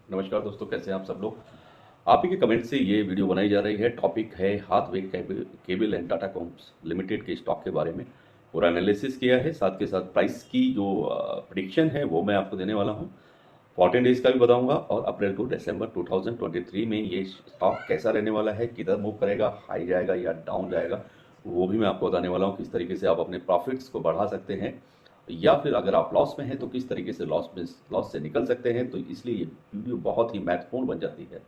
नमस्कार दोस्तों, कैसे हैं आप सब लोग। आप ही के कमेंट से ये वीडियो बनाई जा रही है। टॉपिक है हाथवे केबल एंड टाटाकॉम्स लिमिटेड के स्टॉक के बारे में। पूरा एनालिसिस किया है, साथ के साथ प्राइस की जो प्रिडिक्शन है वो मैं आपको देने वाला हूँ। 14 डेज का भी बताऊंगा और अप्रैल टू दिसंबर 2023 में ये स्टॉक कैसा रहने वाला है, किधर मूव करेगा, हाई जाएगा या डाउन जाएगा, वो भी मैं आपको बताने वाला हूँ। किस तरीके से आप अपने प्रॉफिट्स को बढ़ा सकते हैं या फिर अगर आप लॉस में हैं तो किस तरीके से लॉस से निकल सकते हैं। तो इसलिए ये वीडियो बहुत ही महत्वपूर्ण बन जाती है।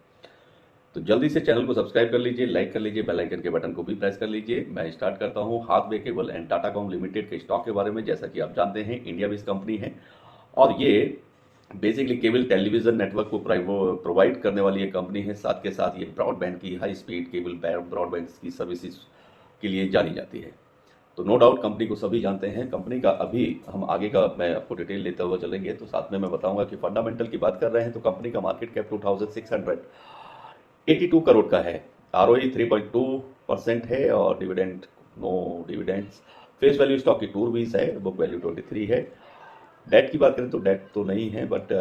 तो जल्दी से चैनल को सब्सक्राइब कर लीजिए, लाइक कर लीजिए, बेल आइकन के बटन को भी प्रेस कर लीजिए। मैं स्टार्ट करता हूँ हाथवे केबल एंड टाटाकॉम लिमिटेड के स्टॉक के बारे में। जैसा कि आप जानते हैं, इंडिया बेस्ड कंपनी है और ये बेसिकली केबल टेलीविजन नेटवर्क को प्रोवाइड करने वाली एक कंपनी है। साथ के साथ ये ब्रॉडबैंड की हाई स्पीड केबल ब्रॉडबैंड की सर्विसेज के लिए जानी जाती है। तो नो डाउट कंपनी को सभी जानते हैं। कंपनी का अभी हम आगे का मैं आपको डिटेल लेते हुए चलेंगे तो साथ में मैं बताऊंगा कि फंडामेंटल की बात कर रहे हैं तो कंपनी का मार्केट कैप 2682 करोड़ का है। ROE 3.2% है और dividend no dividends. Face value stock की 2 रुपीज़ है, बुक वैल्यू 23 है। डेट की बात करें तो डेट तो नहीं है, बट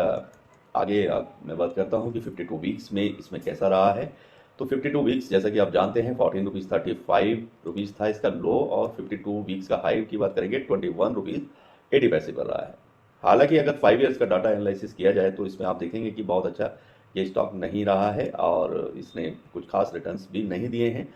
आगे मैं बात करता हूँ कि 52 वीक्स में इसमें कैसा रहा है। तो 52 वीक्स जैसा कि आप जानते हैं 14 रुपीज़ 35 रुपीज़ था इसका लो, और 52 वीक्स का हाई की बात करेंगे 21 रुपीज़ 80 पैसे पर रहा है। हालांकि अगर 5 ईयर्स का डाटा एनालिसिस किया जाए तो इसमें आप देखेंगे कि बहुत अच्छा ये स्टॉक नहीं रहा है और इसने कुछ खास रिटर्न्स भी नहीं दिए हैं।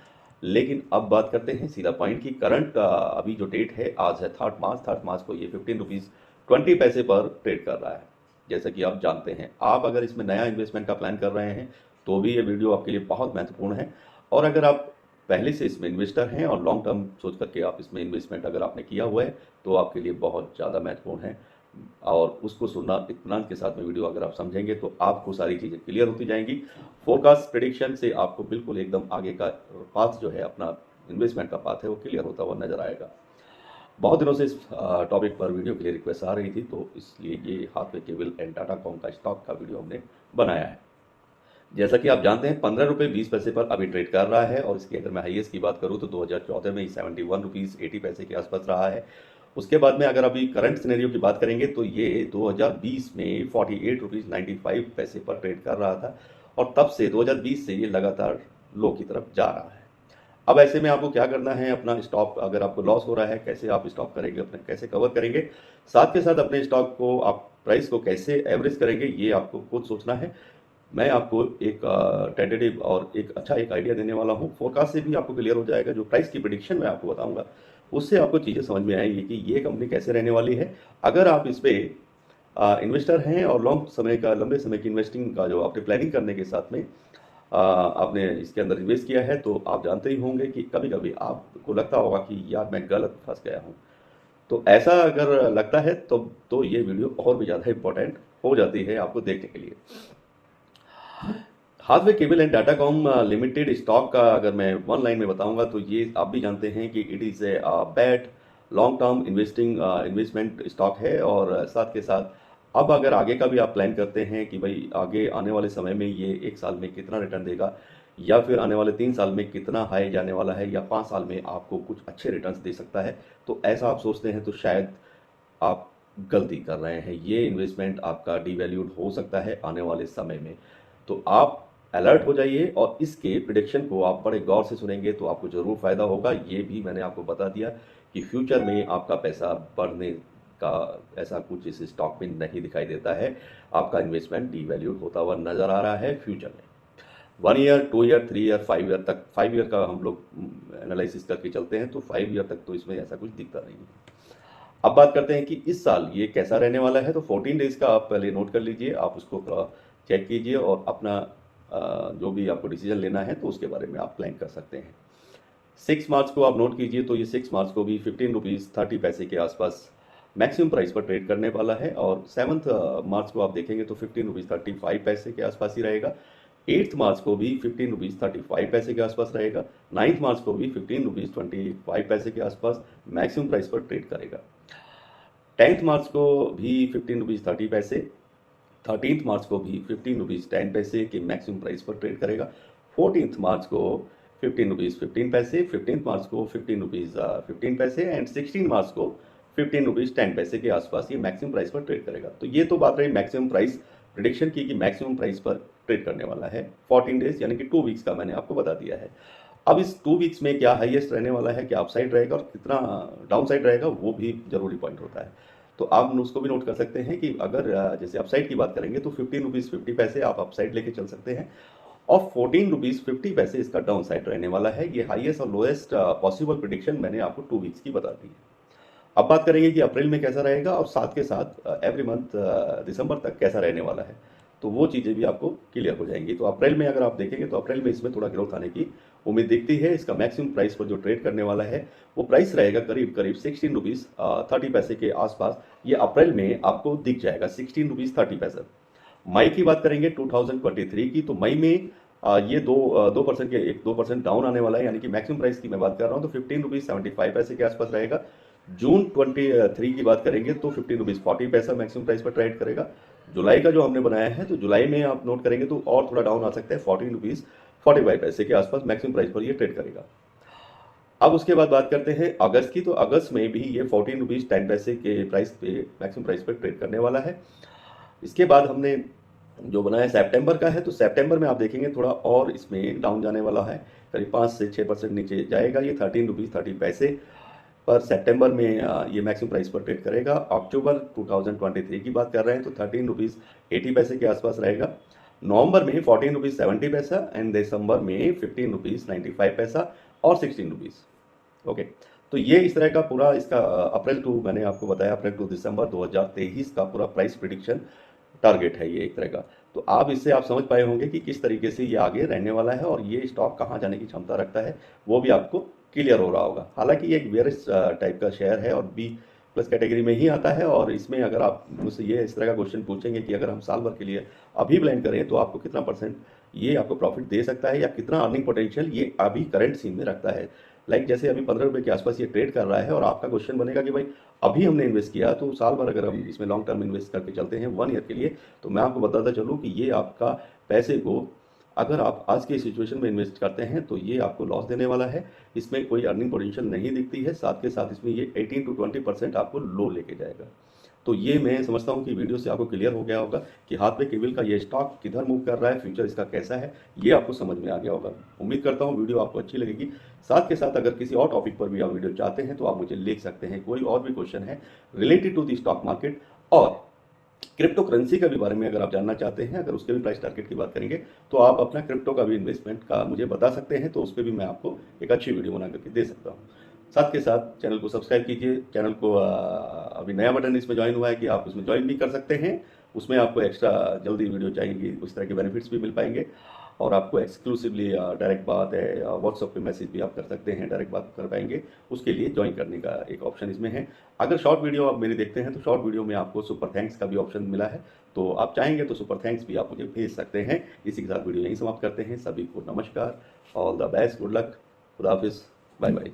लेकिन अब बात करते हैं सीधा पॉइंट की करंट अभी जो डेट है आज है 3 मार्च को ये 15 रुपीज़ 20 पैसे पर ट्रेड कर रहा है। जैसा कि आप जानते हैं, आप अगर इसमें नया इन्वेस्टमेंट का प्लान कर रहे हैं तो भी ये वीडियो आपके लिए बहुत महत्वपूर्ण है। और अगर आप पहले से इसमें इन्वेस्टर हैं और लॉन्ग टर्म सोच करके आप इसमें इन्वेस्टमेंट अगर आपने किया हुआ है तो आपके लिए बहुत ज़्यादा महत्वपूर्ण है। और उसको सुनना इत्मीनान के साथ में वीडियो अगर आप समझेंगे तो आपको सारी चीज़ें क्लियर होती जाएंगी। फोरकास्ट प्रेडिक्शन से आपको बिल्कुल एकदम आगे का पाथ जो है, अपना इन्वेस्टमेंट का पाथ है, वो क्लियर होता हुआ नजर आएगा। बहुत दिनों से इस टॉपिक पर वीडियो के लिए रिक्वेस्ट आ रही थी, तो इसलिए ये हाथवे केबल एंड टाटाकॉम का स्टॉक का वीडियो हमने बनाया है। जैसा कि आप जानते हैं 15 रुपये 20 पैसे पर अभी ट्रेड कर रहा है और इसकी अगर मैं हाईएस्ट की बात करूं तो 2014 में 71 रुपीज़ 80 पैसे के आसपास रहा है। उसके बाद में अगर अभी करंट सिनेरियो की बात करेंगे तो ये 2020 में 48 रुपीज़ 95 पैसे पर ट्रेड कर रहा था और तब से 2020 से ये लगातार लो की तरफ जा रहा है। अब ऐसे में आपको क्या करना है, अपना स्टॉक अगर आपको लॉस हो रहा है कैसे आप स्टॉक करेंगे, अपने कैसे कवर करेंगे, साथ के साथ अपने स्टॉक को आप प्राइस को कैसे एवरेज करेंगे, ये आपको खुद सोचना है। मैं आपको एक टेंटेटिव और एक आइडिया देने वाला हूँ। फोरकास्ट से भी आपको क्लियर हो जाएगा। जो प्राइस की प्रिडिक्शन मैं आपको बताऊंगा उससे आपको चीज़ें समझ में आएंगी कि ये कंपनी कैसे रहने वाली है। अगर आप इस पर इन्वेस्टर हैं और लंबे समय की इन्वेस्टिंग का जो आपने प्लानिंग करने के साथ में आपने इसके अंदर इन्वेस्ट किया है तो आप जानते ही होंगे कि कभी कभी आपको लगता होगा कि यार मैं गलत फंस गया हूँ। तो ऐसा अगर लगता है तो ये वीडियो और भी ज़्यादा इंपॉर्टेंट हो जाती है आपको देखने के लिए। Hathway cable and datacom limited stock का अगर मैं वन लाइन में बताऊंगा तो ये आप भी जानते हैं कि it is a bad long term investment stock है। और साथ के साथ अब अगर आगे का भी आप प्लान करते हैं कि भाई आगे आने वाले समय में ये 1 साल में कितना रिटर्न देगा या फिर आने वाले 3 साल में कितना हाई जाने वाला है या 5 साल में आपको कुछ अच्छे रिटर्न्स दे सकता है, तो ऐसा आप सोचते हैं तो शायद आप गलती कर रहे हैं। ये इन्वेस्टमेंट आपका डिवैल्यूड हो सकता है आने वाले समय में। तो आप अलर्ट हो जाइए और इसके प्रिडिक्शन को आप बड़े गौर से सुनेंगे तो आपको ज़रूर फ़ायदा होगा। ये भी मैंने आपको बता दिया कि फ्यूचर में आपका पैसा बढ़ने का ऐसा कुछ इस स्टॉक में नहीं दिखाई देता है। आपका इन्वेस्टमेंट डिवैल्यूड होता हुआ नज़र आ रहा है फ्यूचर में। 1 ईयर 2 ईयर 3 ईयर 5 ईयर तक, 5 ईयर का हम लोग एनालिसिस करके चलते हैं तो 5 ईयर तक तो इसमें ऐसा कुछ दिखता नहीं है। अब बात करते हैं कि इस साल ये कैसा रहने वाला है। तो 14 डेज का आप पहले नोट कर लीजिए, आप उसको चेक कीजिए और अपना जो भी आपको डिसीजन लेना है तो उसके बारे में आप प्लान कर सकते हैं। 6 मार्च को आप नोट कीजिए तो ये 6 मार्च को भी 15 रुपीज़ 30 पैसे के आसपास मैक्सिमम प्राइस पर ट्रेड करने वाला है। और 7 मार्च को आप देखेंगे तो 15 रुपीज़ 35 पैसे के आसपास ही रहेगा। 8 मार्च को भी 15 रुपीज़ 35 पैसे के आसपास रहेगा। 9 मार्च को भी 15 रुपीज़ 25 पैसे के आसपास मैक्सिमम प्राइस पर ट्रेड करेगा। 10 मार्च को भी 15 रुपीज़ 30 पैसे, 13 मार्च को भी 15 रुपीज़ 10 पैसे के मैक्सिमम प्राइस पर ट्रेड करेगा। 14 मार्च को 15 रुपीज़ 15 पैसे, 15 मार्च को 15 रुपीज़ 15 पैसे एंड 16 मार्च को 15 रुपीज़ 10 पैसे के आसपास ये मैक्सिमम प्राइस पर ट्रेड करेगा। तो ये तो बात रही मैक्सिमम प्राइस प्रिडिक्शन की कि मैक्सिमम प्राइस पर ट्रेड करने वाला है 14 डेज यानी कि 2 वीक्स का मैंने आपको बता दिया है। अब इस 2 वीक्स में क्या हाईएस्ट रहने वाला है, क्या अपसाइड रहेगा और कितना डाउन साइड रहेगा, वो भी जरूरी पॉइंट होता है। तो आप उसको भी नोट कर सकते हैं कि अगर जैसे अपसाइड की बात करेंगे तो 15 रुपीज़ 50 पैसे आप अपसाइड लेके चल सकते हैं और 14 रुपीज़ 50 पैसे इसका डाउन साइड रहने वाला है। ये हाईएस्ट और लोएस्ट पॉसिबल प्रिडिक्शन मैंने आपको 2 वीक्स की बता दी है। अब बात करेंगे कि अप्रैल में कैसा रहेगा और साथ के साथ एवरी मंथ दिसंबर तक कैसा रहने वाला है, तो वो चीज़ें भी आपको क्लियर हो जाएंगी। तो अप्रैल में अगर आप देखेंगे तो अप्रैल में इसमें थोड़ा ग्रोथ आने की उम्मीद दिखती है। इसका मैक्सिमम प्राइस पर जो ट्रेड करने वाला है वो प्राइस रहेगा करीब करीब 16 रुपीज़ 30 पैसे के आसपास। ये अप्रैल में आपको दिख जाएगा 16 रुपीज़ 30 पैसे। मई की बात करेंगे 2023 की, तो मई में ये 2% के 2% डाउन आने वाला है, यानी कि मैक्सिमम प्राइस की मैं बात कर रहा हूँ तो 15 रुपीज़ 75 पैसे के आसपास रहेगा। जून 23 की बात करेंगे तो 15 रुपीज़ 40 पैसा मैक्सिमम प्राइस पर ट्रेड करेगा। जुलाई का जो हमने बनाया है तो जुलाई में आप नोट करेंगे तो और थोड़ा डाउन आ सकता है, 14 रुपीज़ 45 पैसे के आसपास मैक्सिमम प्राइस पर ये ट्रेड करेगा। अब उसके बाद बात करते हैं अगस्त की, तो अगस्त में भी ये 14 रुपीज़ 10 पैसे के प्राइस पे मैक्सिमम प्राइस पर ट्रेड करने वाला है। इसके बाद हमने जो बनाया सितंबर का है, तो सितंबर में आप देखेंगे थोड़ा और इसमें डाउन जाने वाला है, करीब 5 से 6% नीचे जाएगा। ये 13 रुपीज़ 30 पैसे पर सितंबर में ये मैक्सिमम प्राइस पर ट्रेड करेगा। अक्टूबर 2023 की बात कर रहे हैं तो 13 रुपीज़ 80 पैसे के आसपास रहेगा। नवंबर में 14 रुपीज़ 70 पैसा एंड दिसंबर में 15 रुपीज़ 95 पैसा और 16 रुपीज़। ओके, तो ये इस तरह का पूरा इसका अप्रैल टू मैंने आपको बताया, अप्रैल टू दिसंबर 2023 का पूरा प्राइस प्रिडिक्शन टारगेट है ये एक तरह का। तो आप इससे आप समझ पाए होंगे कि किस तरीके से ये आगे रहने वाला है और ये स्टॉक कहाँ जाने की क्षमता रखता है, वो भी आपको क्लियर हो रहा होगा। हालांकि ये एक बेयरिश टाइप का शेयर है और बी प्लस कैटेगरी में ही आता है, और इसमें अगर आप मुझसे ये इस तरह का क्वेश्चन पूछेंगे कि अगर हम साल भर के लिए अभी प्लान करें तो आपको कितना % ये आपको प्रॉफिट दे सकता है या कितना अर्निंग पोटेंशियल ये अभी करंट सीन में रखता है। लाइक जैसे अभी 15 रुपये के आसपास ये ट्रेड कर रहा है और आपका क्वेश्चन बनेगा कि भाई अभी हमने इन्वेस्ट किया तो साल भर अगर हम इसमें लॉन्ग टर्म इन्वेस्ट करके चलते हैं 1 ईयर के लिए, तो मैं आपको बताता चलूँ कि ये आपका पैसे को अगर आप आज की सिचुएशन में इन्वेस्ट करते हैं तो ये आपको लॉस देने वाला है। इसमें कोई अर्निंग पोटेंशियल नहीं दिखती है, साथ के साथ इसमें ये 18 to 20% आपको लो लेके जाएगा। तो ये मैं समझता हूँ कि वीडियो से आपको क्लियर हो गया होगा कि हाथवे केबल का ये स्टॉक किधर मूव कर रहा है, फ्यूचर इसका कैसा है, ये आपको समझ में आ गया होगा। उम्मीद करता हूँ वीडियो आपको अच्छी लगेगी। साथ के साथ अगर किसी और टॉपिक पर भी आप वीडियो चाहते हैं तो आप मुझे लिख सकते हैं। कोई और भी क्वेश्चन है related to the stock market और क्रिप्टो करेंसी के भी बारे में अगर आप जानना चाहते हैं, अगर उसके भी प्राइस टारगेट की बात करेंगे तो आप अपना क्रिप्टो का भी इन्वेस्टमेंट का मुझे बता सकते हैं, तो उस पर भी मैं आपको एक अच्छी वीडियो बना करके दे सकता हूँ। साथ के साथ चैनल को सब्सक्राइब कीजिए। चैनल को अभी नया बटन इसमें ज्वाइन हुआ है कि आप उसमें ज्वाइन भी कर सकते हैं। उसमें आपको एक्स्ट्रा जल्दी वीडियो चाहिए, उस तरह के बेनिफिट्स भी मिल पाएंगे और आपको एक्सक्लूसिवली डायरेक्ट बात है, व्हाट्सएप पे मैसेज भी आप कर सकते हैं, डायरेक्ट बात कर पाएंगे। उसके लिए ज्वाइन करने का एक ऑप्शन इसमें है। अगर शॉर्ट वीडियो आप मेरे देखते हैं तो शॉर्ट वीडियो में आपको सुपर थैंक्स का भी ऑप्शन मिला है, तो आप चाहेंगे तो सुपर थैंक्स भी आप मुझे भेज सकते हैं। इसी के साथ वीडियो यहीं समाप्त करते हैं। सभी को नमस्कार, all the best, good luck, खुदा हाफिज़, बाय बाय।